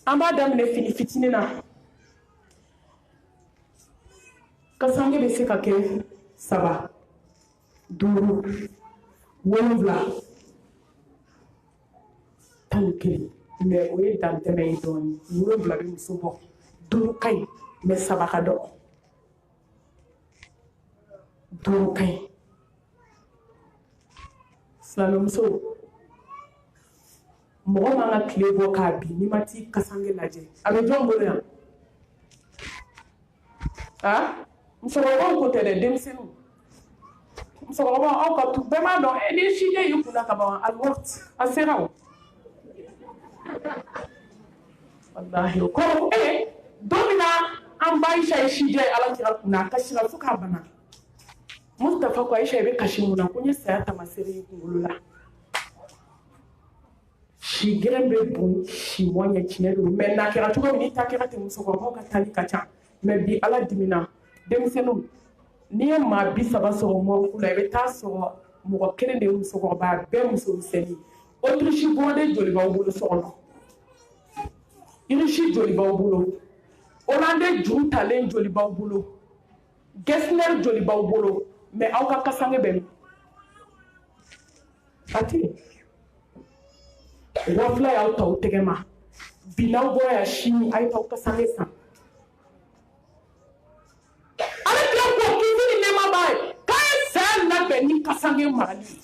an b'a daminɛ fini fitinin na kasange bɛ se ka kɛ 3 5 7 11 mais o ye dantɛmɛ ye dɔɔni 7 bɛ muso bɔ 5 ka ɲi mais 3 ka dɔgɔ 5 ka ɲi silamɛmuso mɔgɔ man ka tile bɔ k'a bin n'i ma t'i kasange lajɛ a bɛ jɔn bolo yan musokɔrɔbaw ko tɛ dɛ denmisɛnninw musokɔrɔbaw aw ka bɛɛ b'a dɔn ni sijɛ y'i kunna ka ban a sera o wallahi o kɔrɔ don min na an ba Ayisa ye sijɛ ye Alakira kunna a kasira fo k'a bana Mustafa ko Ayisa i bɛ kasi mun na ko n ye saya tamasere y'i kunkolo la si gɛrɛn bɛ bon si mɔɲɛ tiɲɛ don mais n'a kɛra cogo min n'i ta kɛra ten musokɔrɔbaw ka tali ka ca mais bi Ala dimina denmisɛnninw n'i ye maa 30 sɔrɔ mɔriku la i bɛ taa sɔrɔ mɔgɔ 1 de ye musokɔrɔba a bɛɛ muso misɛnnin Autriche bɔnden joli b'aw bolo so kɔnɔ Irishi joli b'aw bolo Hollande juru talen joli b'aw bolo Gessner joli b'aw bolo mais aw ka kasange bɛ min a tɛ yen wafila y'aw ta aw tɛgɛ ma bi n'aw bɔra yan sini a ye t'aw kasange san Alakira ko kisi ni nɛɛma b'a ye k'a ye saya labɛn ni kasange marali ye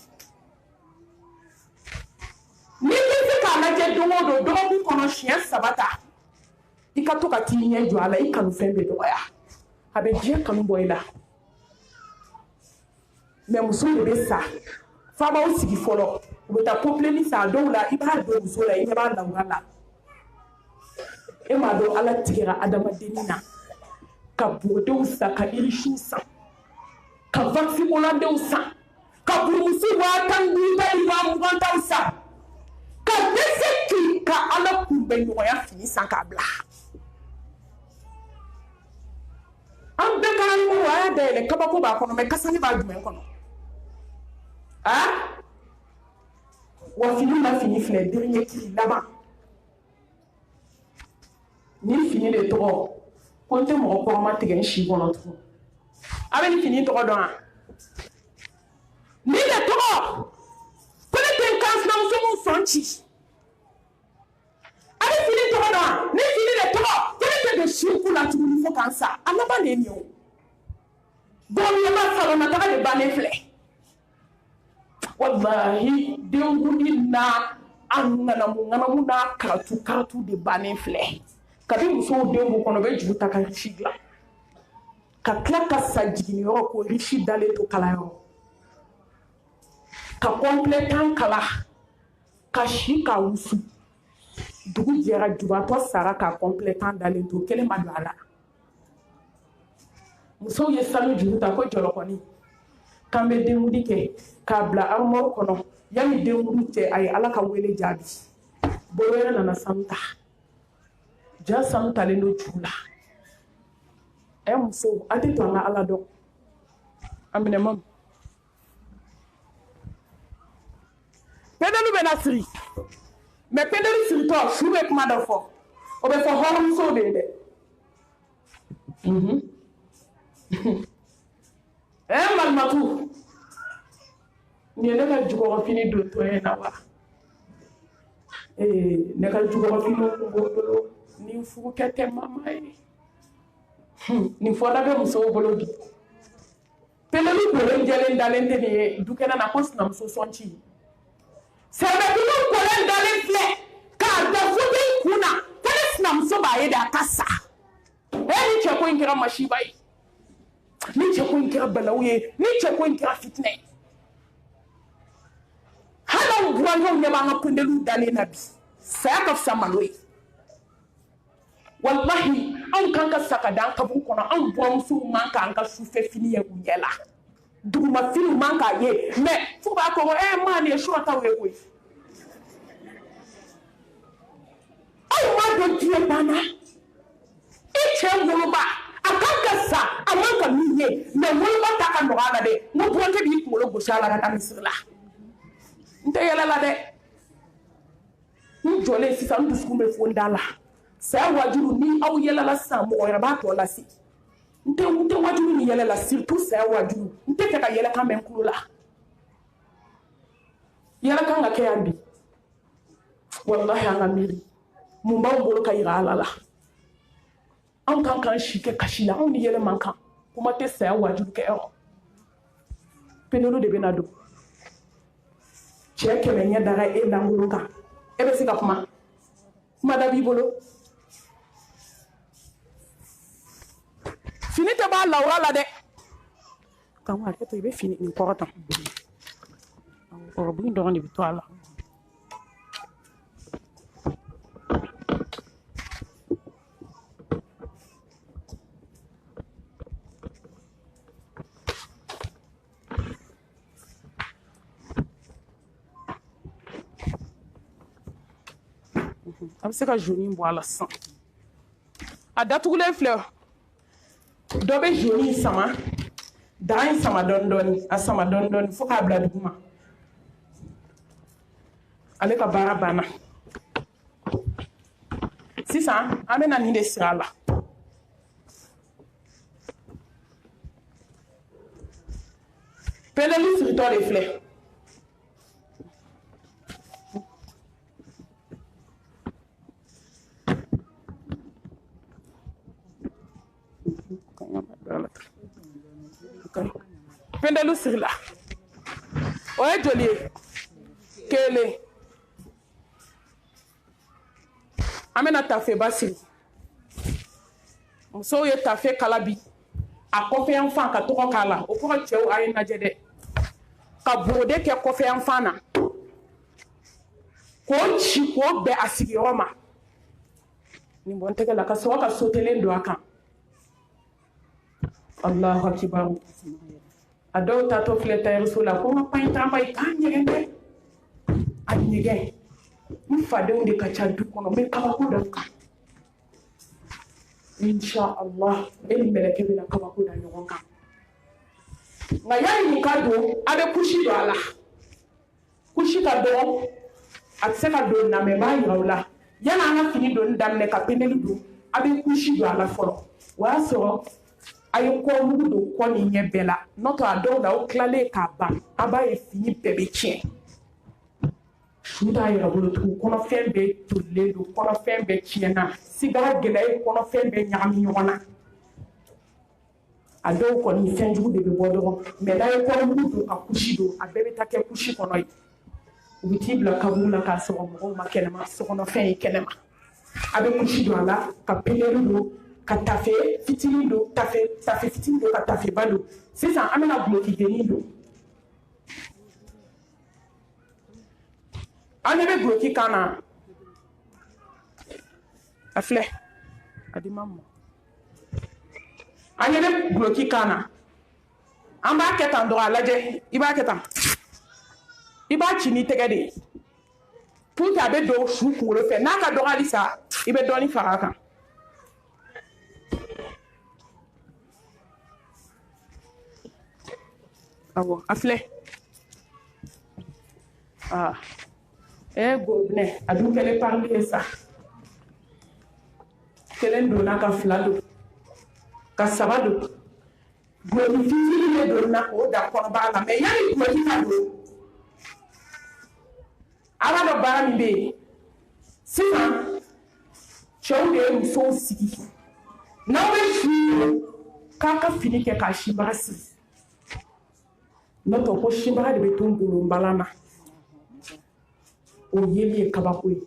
n'i bɛ se k'a lajɛ don o don dɔgɔkun kɔnɔ siɲɛ 3 ta i ka to ka t'i ɲɛ jɔ a la i kanufɛn bɛ dɔgɔya a bɛ diɲɛ kanu bɔ i la mais muso de bɛ sa f'a b'aw sigi fɔlɔ u bɛ taa compléni san a dɔw la i b'a don muso la i ɲɛ b'a lawura la e m'a dɔn Ala tigɛra adamadennin na ka bɔdenw san ka irisiw san ka vaccin bɔlandenw san ka burumusi 10,000 san ka dɛsɛ k'i ka Ala kunbɛ ɲɔgɔnya fini san k'a bila an bɛɛ ka numéro a y'a dayɛlɛ kabako b'a kɔnɔ mais kasange b'a jumɛn kɔnɔ wa fini na fini filɛ dernier cri laban ni fini de tɔgɔ ko n tɛ mɔgɔ kɔrɔma tigɛ n si kɔnɔ tugun a bɛ ni fini tɔgɔ dɔn wa ni de tɔgɔ ko ne tɛ n kan sinamuso min sɔn ci a bɛ fini tɔgɔ dɔn wa ni fini de tɔgɔ ko ne tɛ don sirku la tuguni fo k'an sa a laban de ye nin ye o bɔnɲɛma salon na taga de bannen filɛ wallahi denkundi n'a a ŋanamu n'a karatu de bannen filɛ kabi musow den b'u kɔnɔ u bɛ juru ta ka si dilan ka tila ka sa jiginniyɔrɔ ko risi dalen to kalayɔrɔ ka complétant kala ka si k'a wusu dugu jɛra jubatɔ sara ka complétant dalen to kelen ma don a la musow ye sanu juru ta ko jɔlɔkɔni k'an bɛ denkundi kɛ k'a bila armoire kɔnɔ yanni denkundi cɛ a ye Ala ka wele jaabi bolo wɛrɛ nana sanu ta ja sanu talen don juru la muso a tɛ to an ka Ala dɔn a minɛ ma pɛdɛlu bɛ na siri mais pɛdɛlu siritɔ su bɛ kuma dɔ fɔ o bɛ fɔ hɔrɔnmusow de ye dɛ malimatu nin ye ne ka jukɔrɔfini don tɔ ye na wa ne ka jukɔrɔfiniw kun b'o bolo ni furukɛ tɛ mama ye nin fɔda bɛ musow bolo bi pɛdɛlu kolen jɛlen dalen tɛ nin ye dukɛnɛ na ko sinamuso sɔn ci sɛbɛtulu kolen dalen filɛ k'a da fauteuil kun na ko ne sinamuso b'a ye de a ka sa ni cɛ ko in kɛra masiba ye ni cɛ ko in kɛra balawu ye ni cɛ ko in kɛra fitinɛ ye hali anw burankɛw ɲɛ b'an ka pɛdɛlu dalen na bi saya ka fisa malo ye wallahi anw kan ka sa ka da an kaburu kɔnɔ anw buramusow man k'an ka sufɛ fini ye u ɲɛ la duguma finiw man k'a ye mais fo b'a kɔrɔ maa nin ye surataw ye koyi aw m'a dɔn diɲɛ banna i cɛ woloba a kan ka sa a man ka min ye mais woloba ta ka nɔgɔ a la dɛ n ko burankɛ b'i kunkolo gosi a la ka taa misiri la n tɛ yɛlɛ la dɛ n jɔlen sisan n dusukun bɛ fo n da la saya wajuru ni aw yɛlɛla sisan mɔgɔ wɛrɛ b'a tɔ lase n tɛ wajuru ni yɛlɛla surtout saya wajuru n tɛ fɛ ka yɛlɛkan mɛn kulo la yɛlɛkan ka kɛ yan bi wallahi an ka miiri mun b'anw bolo ka yira ala la anw kan k'an si kɛ kasi la anw ni yɛlɛ man kan kuma tɛ saya wajuru kɛ yɔrɔ penelu de bɛna don cɛ 100 ɲɛ dara e langolo kan e bɛ se ka kuma da b'i bolo fini tɛ b'a lawura la dɛ kan hakɛ to i bɛ fini nin kɔrɔ tan ɔrɔbu in dɔrɔn de bɛ to a la a bɛ se ka jaune bɔ a la sisan a datugulen filɛ dɔ bɛ jaune sama daa in sama dɔɔni dɔɔni a sama dɔɔni dɔɔni fo k'a bila duguma ale ka baara banna sisan an bɛna nin de siri a la peleli siritɔ de filɛ pendelu siri la o ye joli ye kelen an bɛna tafeba siri musow ye tafe kala bi a kɔfɛyan fan ka tɔgɔ k'a la o kɔrɔ cɛw a ye lajɛ dɛ ka borode kɛ kɔfɛyan fan na k'o ci k'o bɛn a sigiyɔrɔ ma nin bɔ n tɛgɛ la ka sɔrɔ ka sotelen don a kan Allahu akibar a dɔw tatɔ filɛ tayɛriso la ko n ka pan tan ba i k'a ɲɛgɛn dɛ a ɲɛgɛn n fadenw de ka ca du kɔnɔ n bɛ kabako da kan inshallah e ni mɛlɛkɛ bɛna kabako da ɲɔgɔn kan nka yanni nin ka don a bɛ kusi don a la kusi ka dɔgɔ a tɛ se ka don na mɛ n b'a yira u la yanni an ka fini donni daminɛ ka peneli don a bɛ kusi don a la fɔlɔ o y'a sɔrɔ a ye kɔmugu don kɔ ni ɲɛ bɛɛ la n'o tɛ a dɔw la o tilalen k'a ban a b'a ye fini bɛɛ bɛ tiɲɛ su t'a yɛrɛ bolo tugun kɔnɔfɛn bɛɛ tolilen don kɔnɔfɛn bɛɛ tiɲɛna sigara gɛlɛya ye kɔnɔfɛn bɛɛ ɲagami ɲɔgɔn na a dɔw kɔni fɛnjugu de bɛ bɔ dɔrɔn mɛ n'a ye kɔmugu don ka kusi don a bɛɛ bɛ taa kɛ kusi kɔnɔ ye u bɛ t'i bila kaburu la k'a sɔrɔ mɔgɔw ma kɛnɛma sokɔnɔfɛn ye kɛnɛma a bɛ kusi don a la ka pelelu don ka tafe fitinin don tafe fitinin don ka tafeba don sisan an bɛna guloki dennin don an bɛ guloki kan na a filɛ a di ma mɔ an bɛ guloki kan na an b'a kɛ tan dɔrɔn a lajɛ i b'a kɛ tan i b'a ci n'i tɛgɛ de ye pour que a bɛ don su kunkolo fɛ n'a ka dɔgɔ halisa i bɛ dɔɔni far'a kan awɔ a filɛ gorobinɛ a dun kɛlen parili ye sa kelen donna ka fila don ka saba don guloki fitinin de donna k'o da kɔnɔbara la mɛ yanni guloki ka don a b'a dɔn baara min bɛ yen sisan cɛw de ye musow sigi n'aw bɛ si k'a ka fini kɛ k'a sibaga sigi n'o tɛ ko sibaga de bɛ to ngolonbala na o yeli ye kabako ye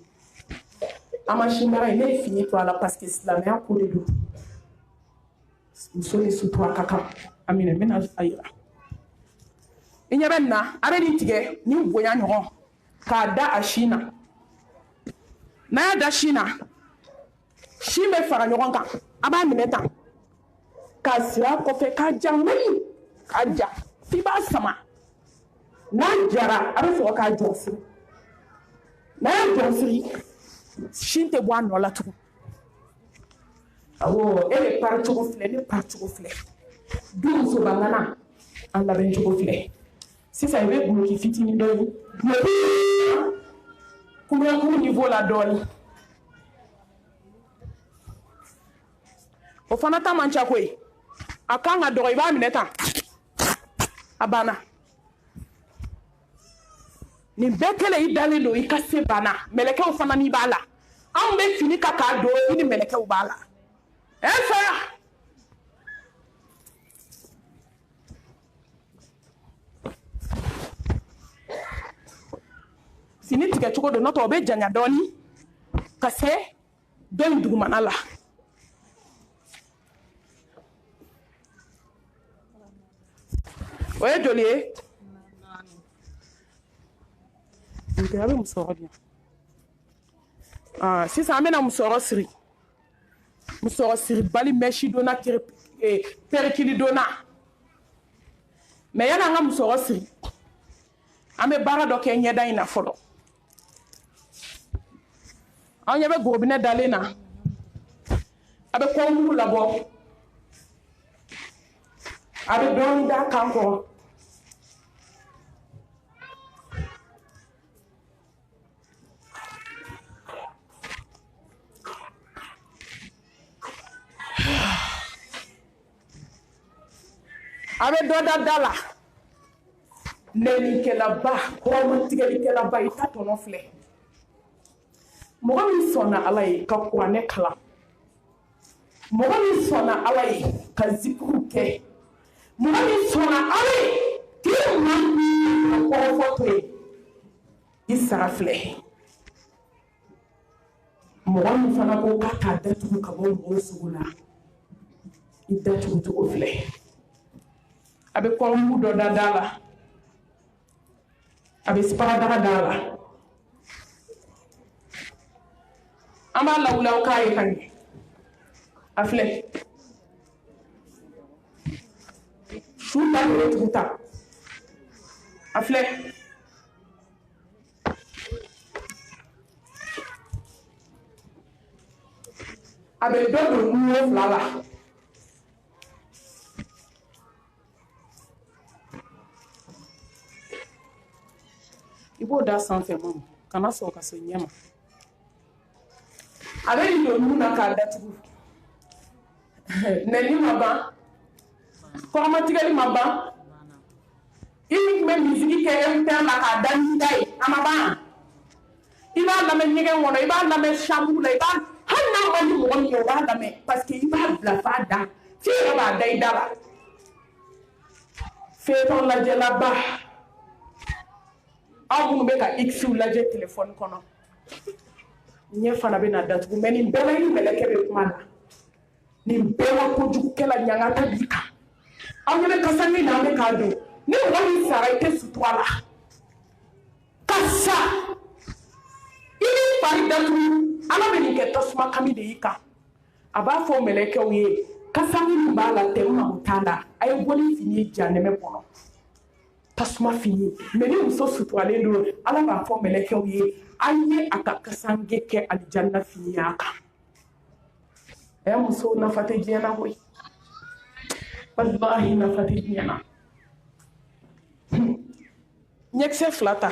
an ma sibaga ye ne ye fini to a la parce que silamɛya ko de don muso ni sutura ka kan a minɛ n bɛna a yira i ɲɛ bɛ nin na a bɛ nin tigɛ ni bonya ɲɔgɔn k'a da a sin na n'a y'a da sin na sin bɛ fara ɲɔgɔn kan a b'a minɛ tan k'a siri a kɔfɛ k'a ja ŋayi k'a ja f'i b'a sama n'a jara a bɛ sɔrɔ k'a jɔsiri n'a y'a jɔsiri sin tɛ bɔ a nɔ la tugun awɔ e de pari cogo filɛ ne pari cogo filɛ du musobangana an labɛn cogo filɛ sisan i bɛ guloki fitinin dɔ ye guloki couverture niveau la dɔɔni o fana ta man ca koyi a kan ka dɔgɔ i b'a minɛ tan a banna nin bɛɛ kɛlen i dalen don i ka se banna mɛlɛkɛw fana n'i b'a la anw bɛ fini ka k'a don i ni mɛlɛkɛw b'a la fɛya fini tigɛ cogo don n'o tɛ o bɛ janya dɔɔni ka se dɔ in dugumana la o ye joli ye a bɛ musɔrɔ di yan sisan an bɛna musɔrɔ siri musɔrɔ siri bali mɛsi donna perikili donna mɛ yanni an ka musɔrɔ siri an bɛ baara dɔ kɛ ɲɛda in na fɔlɔ an ɲɛ bɛ gorobinɛ dalen na a bɛ kɔnmugu labɔ a bɛ dɔɔni da kan kɔrɔ a bɛ dɔ da la nɛnikɛlaba kɔrɔmatigɛlikɛlaba i ta tɔnɔ filɛ mɔgɔ min sɔnna ala ye ka kuranɛ kalan mɔgɔ min sɔnna ala ye ka zikiriw kɛ mɔgɔ min sɔnna ala ye k'i ma ka kɔrɔfɔ to ye i sara filɛ mɔgɔ min fana ko k'a t'a datugu ka bɔ mɔgɔw sugu la i datugu cogo filɛ a bɛ kɔrɔmugu dɔ da la a bɛ sipagadaga da la an b'a lawulaw k'a ye ka ɲɛ a filɛ su ta yɛrɛ tugu ta a filɛ a bɛ dɔ don nuwo fila la i b'o da sanfɛ mamu kana sɔn ka se ɲɛ ma a bɛ nin don nun na k'a datugu nɛni ma ban kɔrɔmatigɛli ma ban i min tun bɛ misigi kɛ M5 la k'a da ni da ye a ma ban i b'a lamɛn ɲɛgɛn kɔnɔ i b'a lamɛn chambre la i b'a hali n'a man di mɔgɔ min ye o b'a lamɛn parce que i b'a bila f'a da f'i yɛrɛ b'a da i da la feeton lajɛlaba aw minnu bɛ ka X lajɛ telefɔni kɔnɔ ɲɛ fana bɛ na datugu mɛ nin bɛɛ la i ni mɛlɛkɛ bɛ kuma na nin bɛɛ la kojugukɛla ɲangata b'i kan aw ɲɛ bɛ kasa min na an bɛ k'a don ni mɔgɔ min sara i tɛ sutura la ka sa i ni fari datugu ala bɛ nin kɛ tasuma kami de y'i kan a b'a fɔ mɛlɛkɛw ye kasa min b'a la tɛ mago t'a la a ye bɔli fini janɛmɛ kɔnɔ tasuma fini mɛ ni muso suturalen don ala b'a fɔ mɛlɛkɛw ye an ye a ka kasange kɛ alijanna fini y'a kan ɛ muso nafa tɛ diɲɛ na koyi walahi nafa tɛ diɲɛ na ɲɛkisɛ fila ta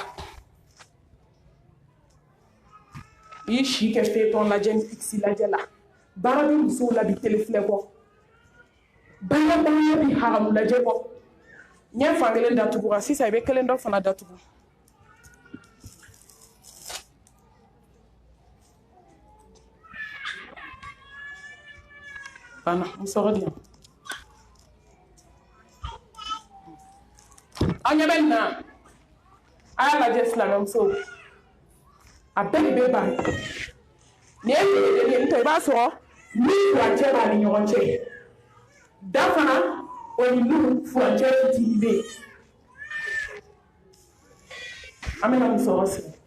i ye si kɛ feeton lajɛ ni X lajɛ la baara bɛ musow la bi telefilɛ kɔ baara bi haramu lajɛ kɔ ɲɛ fan kelen datugu sisan i bɛ kelen dɔ fana datugu bana musɔrɔ di yan aw ɲɛ bɛ nin na a y'a lajɛ silamɛmusow a bɛɛ de bɛ ban nin ye feere de n'o tɛ i b'a sɔrɔ ni furancɛ b'a ni ɲɔgɔn cɛ da fana o ni nu furancɛ fitinin bɛ yen an bɛna musɔrɔ sigi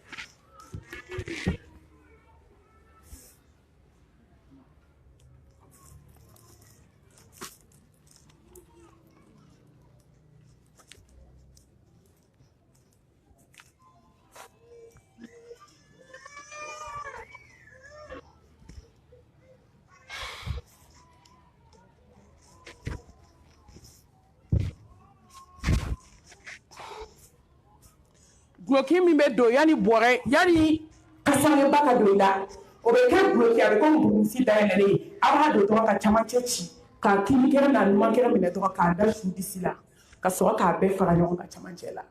guloki min bɛ don yanni bɔrɛ yanni kasaneba ka don i la o bɛ kɛ bloqué a bɛ komi burusi dayɛlɛlen ye a b'a don dɔrɔn ka camancɛ ci k'a kinikɛra n'a numankɛra minɛ dɔrɔn k'a da su disi la ka sɔrɔ k'a bɛɛ fara ɲɔgɔn kan camancɛ la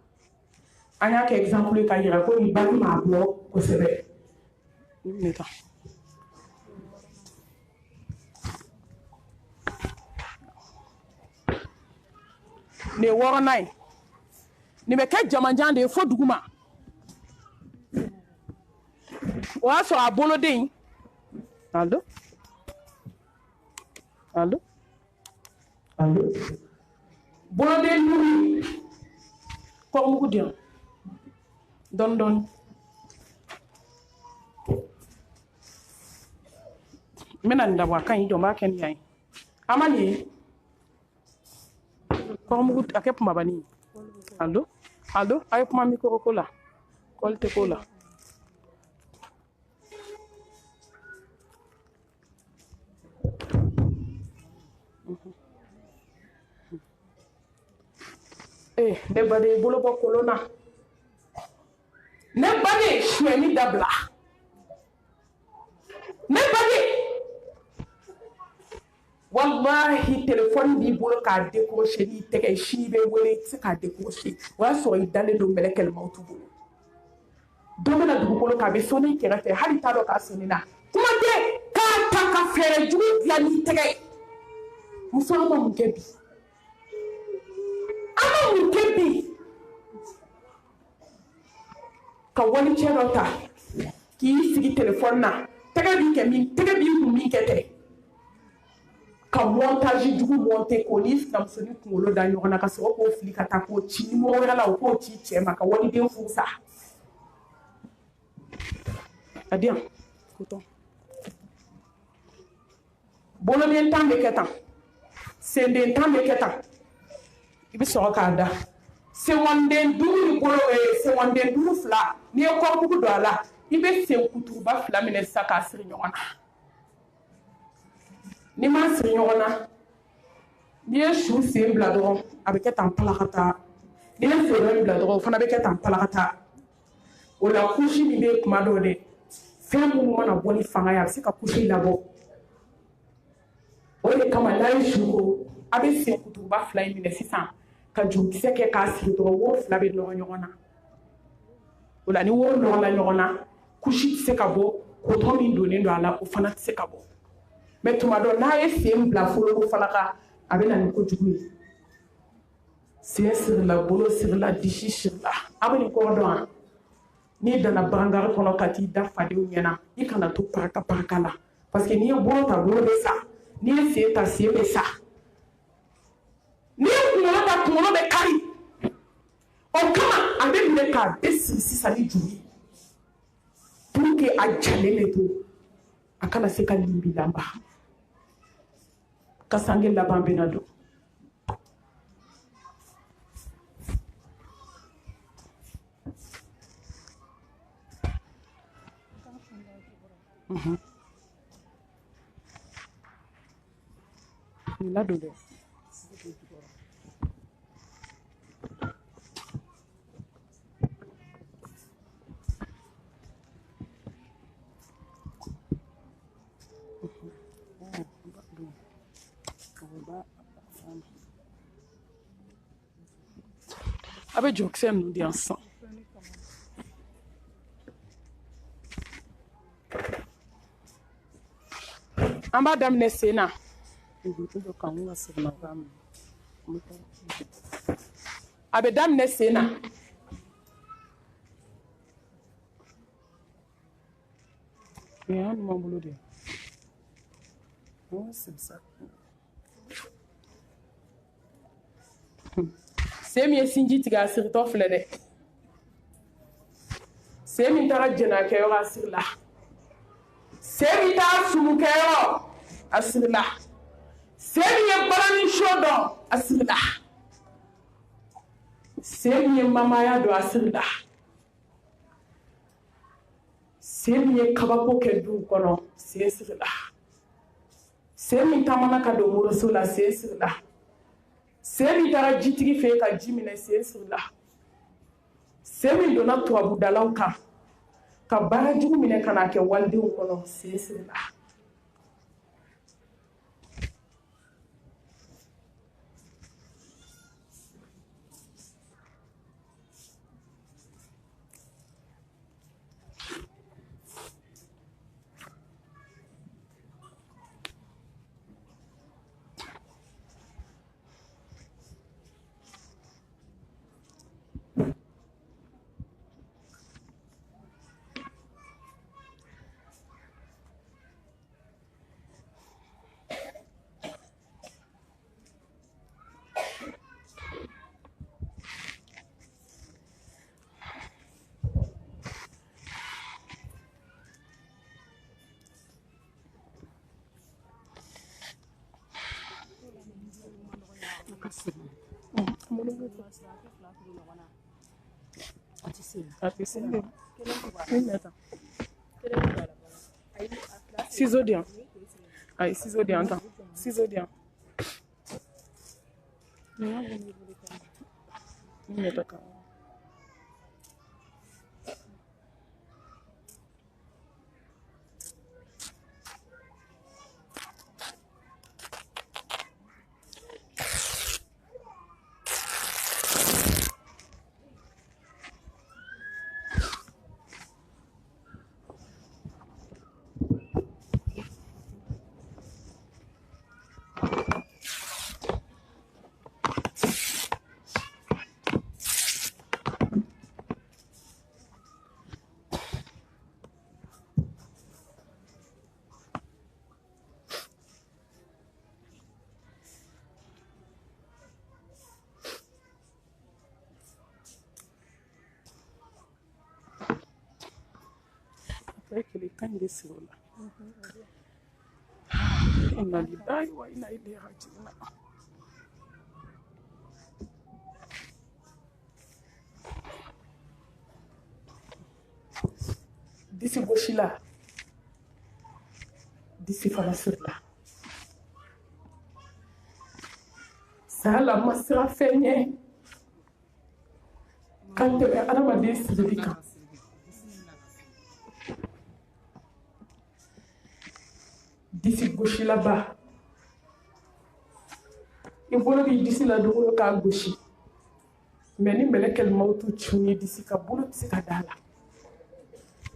an y'a kɛ exemple ye ka yira ko nin baki m'a bɔ kosɛbɛ ne ta nin ye wɔɔrɔnan ye nin bɛ kɛ jamanjan de ye fo dugu ma o y'a sɔrɔ a boloden allo allo allo boloden duuru kɔgɔmugu di yan dɔɔni dɔɔni n bɛna nin dabɔ a ka ɲi jɔ n b'a kɛ nin yan ye a ma nin ye kɔgɔmugu a kɛ kumabani ye allo allo a ye kuma mikoro ko la kɔli tɛ ko la ne baden bolo bɔ kolon na ne baden suɲɛni dabila ne baden wallahi téléphone b'i bolo k'a décrocher n'i tɛgɛ ye sini bɛ wele i tɛ se k'a décrocher o y'a sɔrɔ i dalen don mɛlɛkɛlɛmaw t'u bolo dɔ bɛna dugukolo kan a bɛ sɔnni kɛrɛfɛ hali t'a dɔn k'a sɔnni na kuma tɛ k'a ta ka fɛɛrɛ jugu dilan n'i tɛgɛ ye muso an ma mun kɛ bi an ma mun kɛ bi ka wali cɛ dɔ ta k'i sigi téléphone na tɛgɛ b'i kun min kɛ tɛ ka montage jugu monter k'o n'i sinamusonin kunkolo da ɲɔgɔn na ka sɔrɔ k'o fili ka taa k'o ci nimɔgɔ wɛrɛ la o k'o ci cɛ ma ka waliden furu sa a di yan kotɔn boloden tan bɛ kɛ tan senden tan bɛ kɛ tan i bɛ sɔrɔ k'a da sewanden duuru ni bolo sewanden duuru fila n'i ye kɔmugu don a la i bɛ sen kuturuba fila minɛ sisan k'a siri ɲɔgɔn na n'i m'a siri ɲɔgɔn na n'i ye su sen bila dɔrɔn a bɛ kɛ tan palakata n'i ye sen bila dɔrɔn o fana bɛ kɛ tan palakata o la kusi min bɛ kuma dɔw de fɛn minnu mana bɔ ni fanga ye a bɛ se ka kusi labɔ o de kama n'a ye su ko a bɛ sen kuturuba fila in minɛ sisan ka jurukisɛ kɛ k'a siri dɔrɔn woro fila bɛ nɔrɔ ɲɔgɔn na o la ni woro nɔrɔla ɲɔgɔn na kusi tɛ se ka bɔ kotɔn min donnen don a la o fana tɛ se ka bɔ mɛ tuma dɔ n'a ye sen bila foloko falaka a bɛ na ni kojugu ye sen sirila bolo sirila disi sirila a bɛ nin kɔrɔ dɔn wa n'i dana bagangari kɔnɔ ka t'i da fadenw ɲɛna i kana to paraka paraka la parce que n'i ye bolo ta bolo bɛ sa n'i ye sen ta sen bɛ sa n'i ye kunkolo ta kunkolo bɛ kari o kama a bɛ minɛ k'a bɛɛ siri sisan ni juru ye pour que a jalen bɛ to a kana se ka limbi laban ka sange laban bɛna don ladon dɛ a bɛ jurukisɛ ninnu di yan sisan an b'a daminɛ sen na a bɛ daminɛ sen na bolo de sen min ye sinji tigɛ a siritɔ filɛ dɛ sen min taara jɛnakɛyɔrɔ a sirila sen min taara sumukɛyɔrɔ a sirila sen min ye balani so dɔn a sirila sen min ye mamaya dɔn a sirila sen min ye kabako kɛ duw kɔnɔ sen sirila sen min taamana ka don moroso la sen sirila sen min taara jitigi fɛ ka ji minɛ sen sirila sen min donna tubabudalaw kan ka baara jugu minɛ ka n'a kɛ walidenw kɔnɔ siri la. Ciseaux d'yan. Aïe, ciseaux d'yan, attends. Ciseaux d'yan. Après que les temps de ce là. On a dit d'ailleurs, il a été racheté. D'ici gauche là, d'ici Falasur là. Ça la masera fait quand tu es à la madesse de l'Ika. D'ici gauche là-bas. Il faut que d'ici là, de gauche. Mais ni mêlé quel mot tout chuni d'ici Kaboul, c'est Kadala.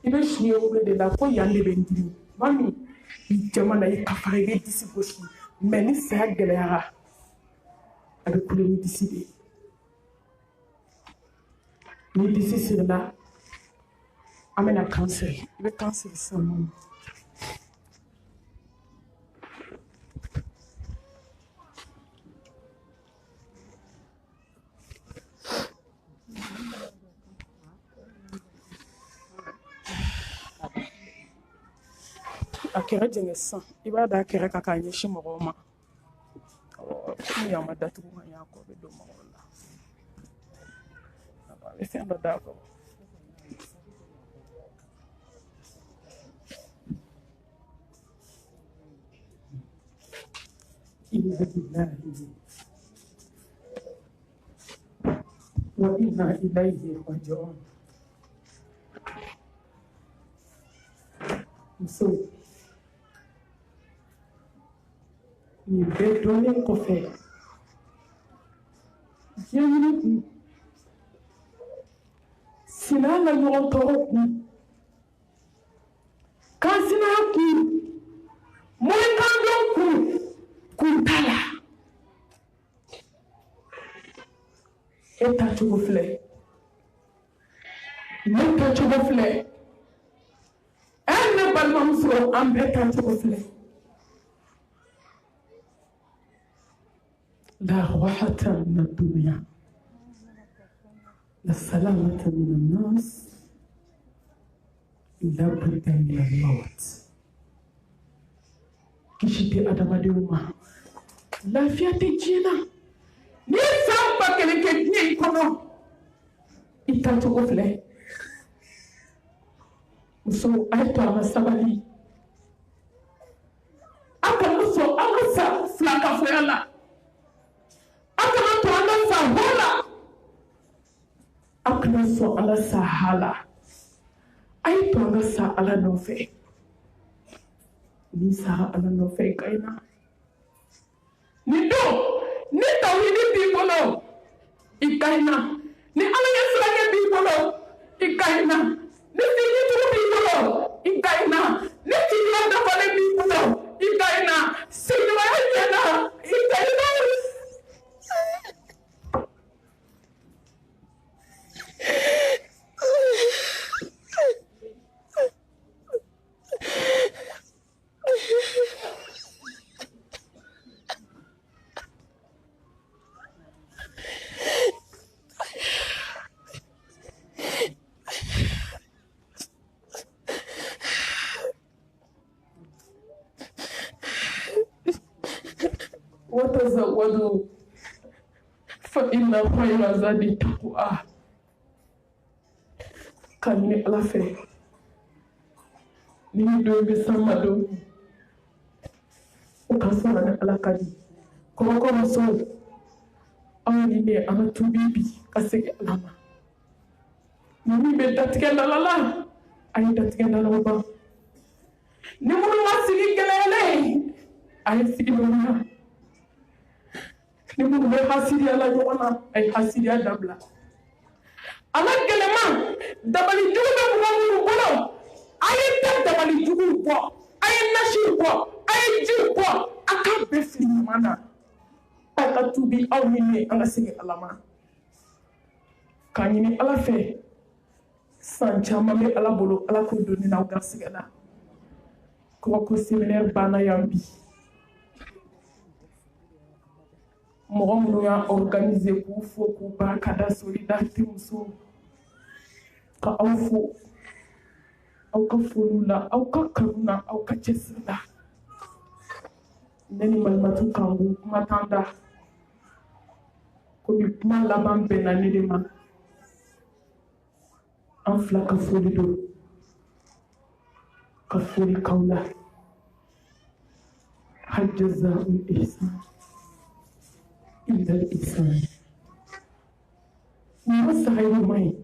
Il veut chier au bout de la foi, il y a des bendis. Mami, il te demande à y cafarer d'ici gauche. Mais ni c'est à Galéara. Avec le d'ici. Ni d'ici c'est là. Amène un cancer. Le cancer, c'est un monde. A kɛra jɛngɛ sisan I b'a da kɛrɛ kan k'a ɲɛsin mɔgɔw ma ni y'a ma datugu ka ɲɛ kɔ bɛ don mɔgɔw la a bɛ fɛn dɔ d'a kɔrɔ inna lillahi wa inna ilayhi raji'un muso nin bɛɛ dɔnnen kɔfɛ diɲɛ kun sinaya la ɲɔgɔn tɔɔrɔ kun kansinaya kun mɔnikandɔn kun t'a la e tacogo filɛ ne tacogo filɛ ne balimamuso an bɛɛ tacogo filɛ لا راحة من الدنيا لا سلامة من الناس لا بد من الموت كشتي أدماديوما لا فياتي جينا نيسان بكلك ني كونو إتاتو غفلة مسو أيتو أما سبالي أكا مسو أما فلاكا فيالا akana so ala sahala ay to nga sa ala nɔfɛ ni sara ala nɔfɛ ka ina ni don ni tawhidi b'i bolo i ka ina ni ala ye furakɛ b'i bolo i ka ina ni fitiri b'i bolo i ka ina ni tiɲɛ dafalen b'i bolo i ka ina sigiɲɔgɔnya ɲɛna i ka ina. وتزودوا فإن خير زاد التقوى kan ni ala fɛ ni don bɛ sama don o ka sɔrɔ ni ala ka di kɔrɔkɔrɔmuso anw ni ne an ka tubi bi ka segin ala ma ni min bɛ datigɛ dala la a ye datigɛ dala ban ni minnu ma sigi gɛlɛyalen a ye sigi ɲɔgɔn na ni minnu bɛ hasidiya la ɲɔgɔn na a ye hasidiya dabila ala gɛlɛma dabali jugu bɛ mɔgɔ minnu bolo a ye dabali jugu bɔ a ye nasi bɔ a ye ji bɔ a ka bɛɛ fili ɲuman na a ka tubi aw ni ne an ka segin ala ma k'a ɲini ala fɛ san caman bɛ ala bolo ala k'o don ne n'aw garisɛgɛ la kɔgɔ séminaire banna yan bi mɔgɔ minnu y'a organiser k'u fo k'u barikada solidarité musow ka aw fo aw ka foliw la aw ka kanu na aw ka cɛsiri la ne ni malimatu kan b'u kuma t'an da komi kuma laban bɛnna ne de ma an fila ka foli don ka foli k'aw la hal jazaa'ul ihsan إلا الإنسان ومسح يومين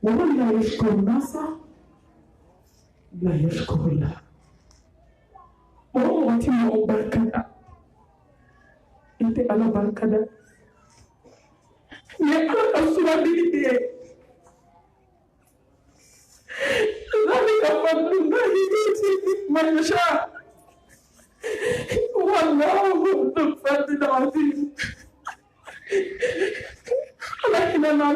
ومن لا يشكر الناس لا يشكر الله وهو تيمو بركة أنت على بركة يا على الصورة دي ذلك فضل الله يؤتيه من يشاء والله ذو الفضل العظيم لكن أنا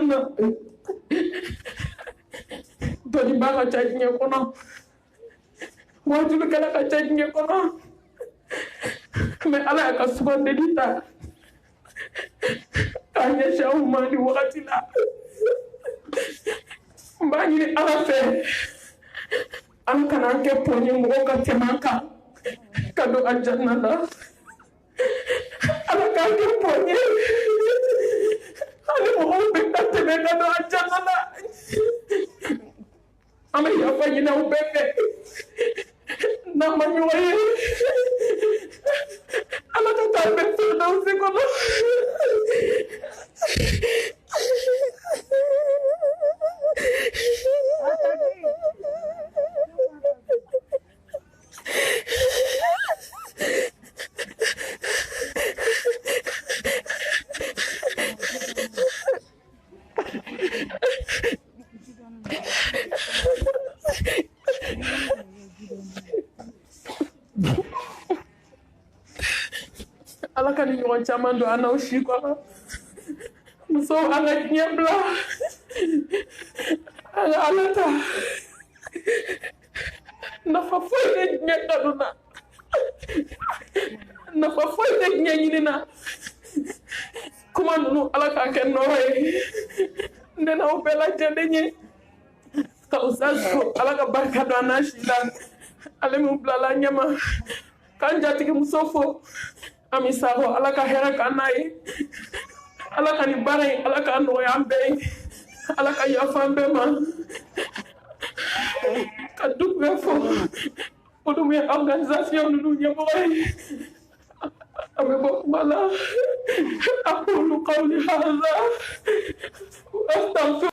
دوني بقى تاجني كنا واجب كلا تاجني كنا ما على كسبان دليتا كان يشاء ما لي وقتنا باني على فين أنا كان أنك بوني موكا تمانكا kado aljanna la ala ka ke ponye ale mo be tebe kado aljanna la ama ya fa yina ubebe na manyoye ala ka ta be so do se ko ala ka ni ɲɔgɔn caman don an n'aw si kɔnɔ musow an ka diɲɛ bila an ka ala ta nafa foyi tɛ diɲɛ kanu na nafa foyi tɛ diɲɛ ɲini na kuma ninnu ala k'a kɛ nɔrɔ ye ne n'aw bɛɛ lajɛlen ye ka usaz fo ala ka barika don an n'a si la ale min bilala ɲɛma k'an jatigi muso fo Ami Sakho ala ka hɛrɛ k'an n'a ye ala ka nin baara in ala k'a nɔgɔya an bɛɛ ye ala ka yafa an bɛɛ ma ka du bɛɛ fo olu min ye organisation ninnu ɲɛmɔgɔ ye an bɛ bɔ kuma la aqulu qawli hadha wa astaghfir